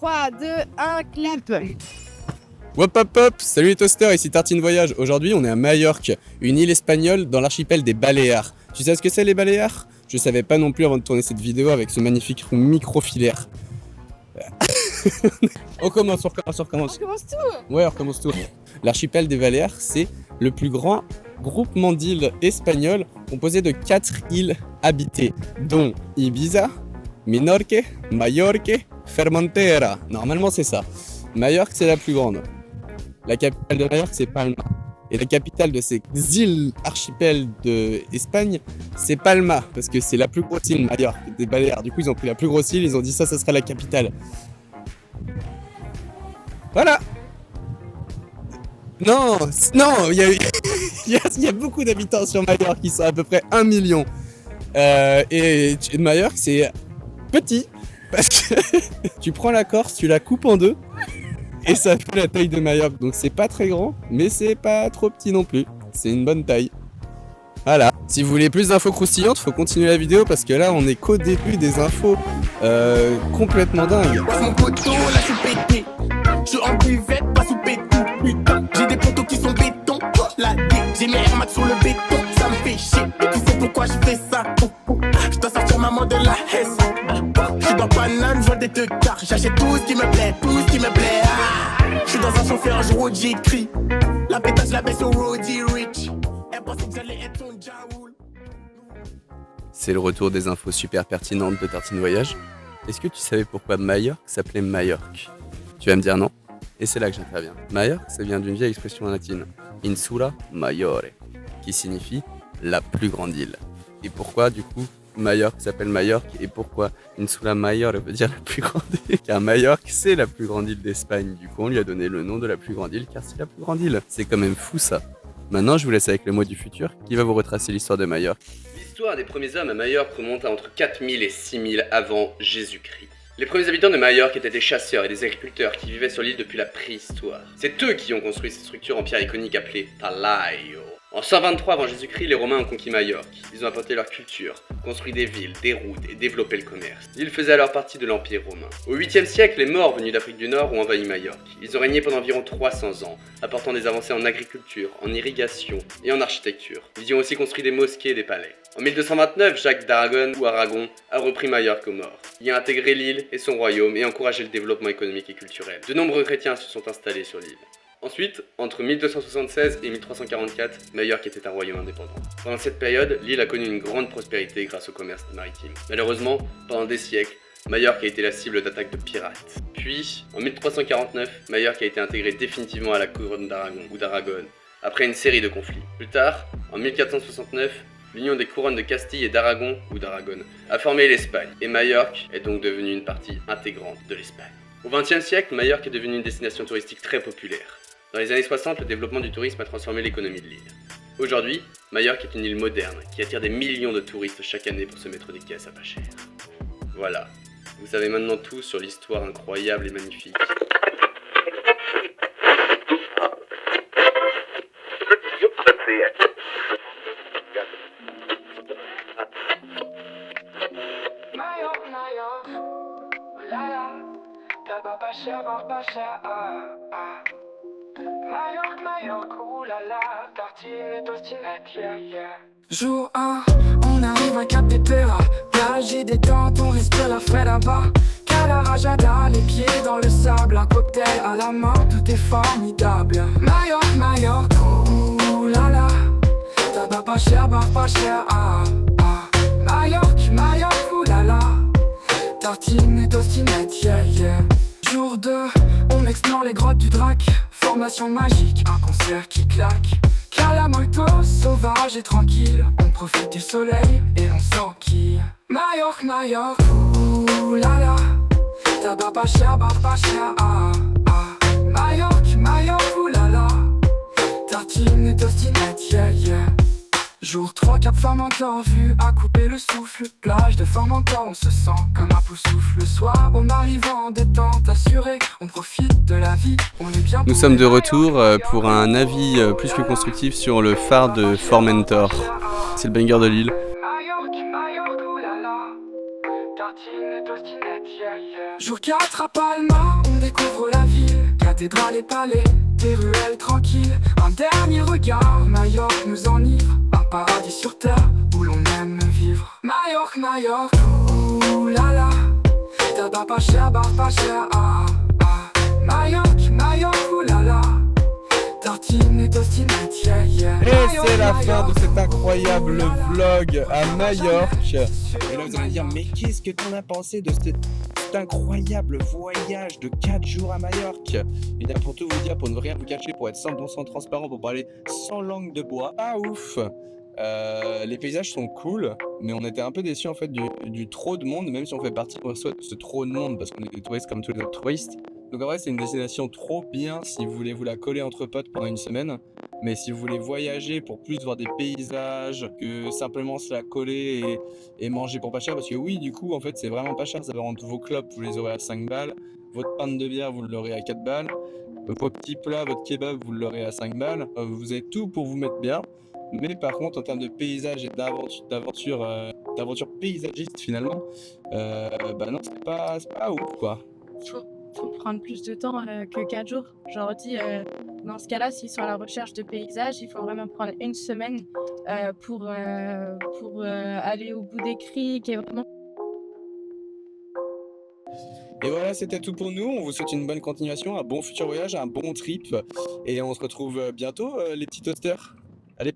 3, 2, 1, clap. Hop hop hop, salut les toasters, ici Tartine Voyage. Aujourd'hui on est à Majorque, une île espagnole dans l'archipel des Baléares. Tu sais ce que c'est les Baléares? Je savais pas non plus avant de tourner cette vidéo avec ce magnifique micro-filaire. on recommence. On recommence tout. Ouais, on recommence tout. L'archipel des Baléares, c'est le plus grand groupement d'îles espagnoles composé de 4 îles habitées, dont Ibiza, Minorque, Majorque, Formentera. Normalement c'est ça. Majorque c'est la plus grande. La capitale de Majorque c'est Palma. Et la capitale de ces îles archipels d'Espagne, c'est Palma, parce que c'est la plus grosse île, Majorque, des Baléares. Du coup, ils ont pris la plus grosse île, ils ont dit ça sera la capitale. Voilà. Non, il y a beaucoup d'habitants sur Majorque, ils sont à peu près 1 million. Et Majorque, c'est petit, parce que tu prends la Corse, tu la coupes en deux, et ça fait la taille de Majorque. Donc c'est pas très grand, mais c'est pas trop petit non plus. C'est une bonne taille. Voilà. Si vous voulez plus d'infos croustillantes, faut continuer la vidéo parce que là on est qu'au début des infos complètement dingues. Mon poteau, là je suis pété. Je suis en buvette, pas sous pétou. Putain, j'ai des poteaux qui sont béton. La D, j'ai mes Air Max sur le béton. Ça me fait chier. Et tu sais pourquoi je fais ça? Je dois sortir maman de la Hesse. Je suis dans banane, je vois des tecards. J'achète tout ce qui me plaît, tout ce qui me plaît. Je suis dans un chauffeur, je road, j'écris. La pétasse, la baisse au roadie rich. Elle pensait que j'allais être ton Jaoul. C'est le retour des infos super pertinentes de Tartine Voyage. Est-ce que tu savais pourquoi Majorque s'appelait Majorque? Tu vas me dire non, et c'est là que j'interviens. Majorque, ça vient d'une vieille expression latine, insula majore, qui signifie la plus grande île. Et pourquoi du coup Majorque s'appelle Majorque et pourquoi insula majore veut dire la plus grande île? Car Majorque, c'est la plus grande île d'Espagne. Du coup, on lui a donné le nom de la plus grande île car c'est la plus grande île. C'est quand même fou ça. Maintenant, je vous laisse avec le mot du futur qui va vous retracer l'histoire de Majorque. L'histoire des premiers hommes à Majorque remonte à entre 4000 et 6000 avant Jésus-Christ. Les premiers habitants de Majorque étaient des chasseurs et des agriculteurs qui vivaient sur l'île depuis la préhistoire. C'est eux qui ont construit cette structure en pierre iconique appelée Talaio. En 123 avant Jésus-Christ, les Romains ont conquis Majorque. Ils ont apporté leur culture, construit des villes, des routes et développé le commerce. L'île faisait alors partie de l'Empire romain. Au 8e siècle, les Maures venus d'Afrique du Nord ont envahi Majorque. Ils ont régné pendant environ 300 ans, apportant des avancées en agriculture, en irrigation et en architecture. Ils y ont aussi construit des mosquées et des palais. En 1229, Jacques d'Aragon ou Aragon a repris Majorque aux Maures. Il a intégré l'île et son royaume et encouragé le développement économique et culturel. De nombreux chrétiens se sont installés sur l'île. Ensuite, entre 1276 et 1344, Majorque était un royaume indépendant. Pendant cette période, l'île a connu une grande prospérité grâce au commerce maritime. Malheureusement, pendant des siècles, Majorque a été la cible d'attaques de pirates. Puis, en 1349, Majorque a été intégrée définitivement à la couronne d'Aragon ou d'Aragon, après une série de conflits. Plus tard, en 1469, l'union des couronnes de Castille et d'Aragon ou d'Aragon a formé l'Espagne, et Majorque est donc devenue une partie intégrante de l'Espagne. Au XXe siècle, Majorque est devenue une destination touristique très populaire. Dans les années 60, le développement du tourisme a transformé l'économie de l'île. Aujourd'hui, Majorque est une île moderne qui attire des millions de touristes chaque année pour se mettre des caisses à pas cher. Voilà, vous savez maintenant tout sur l'histoire incroyable et magnifique. Majorque, oulala, tartine et tostinette, yeah, yeah. Jour 1, on arrive à Cap Pepera. Plage et détente, on respire la frais là-bas. Calarajada, les pieds dans le sable. Un cocktail à la main, tout est formidable. Majorque, oulala, tabac pas cher, bar pas cher, Majorque, oulala, tartine et tostinette, yeah, yeah. Jour 2, on explore les grottes du Drac. Formation magique, un concert qui claque. Calamoito, sauvage et tranquille. On profite du soleil et on s'enquille. Majorque, oulala, tabac pas cher, bar pas cher, Majorque, oulala, tartine et tostinette, yeah, yeah. Jour 3, Cap Formentor, vue à couper le souffle. Plage de Formentor, on se sent comme un poussoufle. Le soir, on arrive en détente assurée. On profite de la vie, on est bien. Nous sommes de retour pour un avis plus que constructif sur le phare de Formentor. C'est le banger de l'île. Majorque, oulala, tartine et tostinette, yeah, yeah. Jour 4 à Palma, on découvre la ville. Cathédrale et palais, des ruelles tranquilles. Un dernier regard, Majorque nous enivre. Un paradis sur terre, où l'on aime vivre. Majorque, Majorque, ouh là là. Tabac pas cher, bar pas cher, ah ah. Majorque, Majorque, ouh là là. Tartine et tostinette, yeah yeah. Et c'est la fin de cet incroyable vlog à Majorque. Et là vous allez me dire, mais qu'est-ce que t'en as pensé de cet incroyable voyage de 4 jours à Majorque? Et bien pour tout vous dire, pour ne rien vous cacher, pour être 100% transparent, pour parler sans langue de bois, pas ouf. Les paysages sont cool, mais on était un peu déçus en fait du trop de monde, même si on fait partie de ce trop de monde parce qu'on est des touristes comme tous les autres touristes. Donc en vrai c'est une destination trop bien si vous voulez vous la coller entre potes pendant une semaine. Mais si vous voulez voyager pour plus voir des paysages que simplement se la coller et manger pour pas cher, parce que oui du coup en fait c'est vraiment pas cher, ça va rendre vos clopes vous les aurez à 5 balles, votre pinte de bière vous l'aurez à 4 balles, vos petits plats, votre kebab vous l'aurez à 5 balles, vous avez tout pour vous mettre bien. Mais par contre en termes de paysage et d'aventure paysagiste finalement, bah non c'est pas ouf quoi. Faut prendre plus de temps que 4 jours. J'aurais dit, dans ce cas-là, s'ils sont à la recherche de paysages, il faut vraiment prendre une semaine pour aller au bout des criques et vraiment. Et voilà, c'était tout pour nous. On vous souhaite une bonne continuation, un bon futur voyage, un bon trip. Et on se retrouve bientôt, les petits toasters. Allez.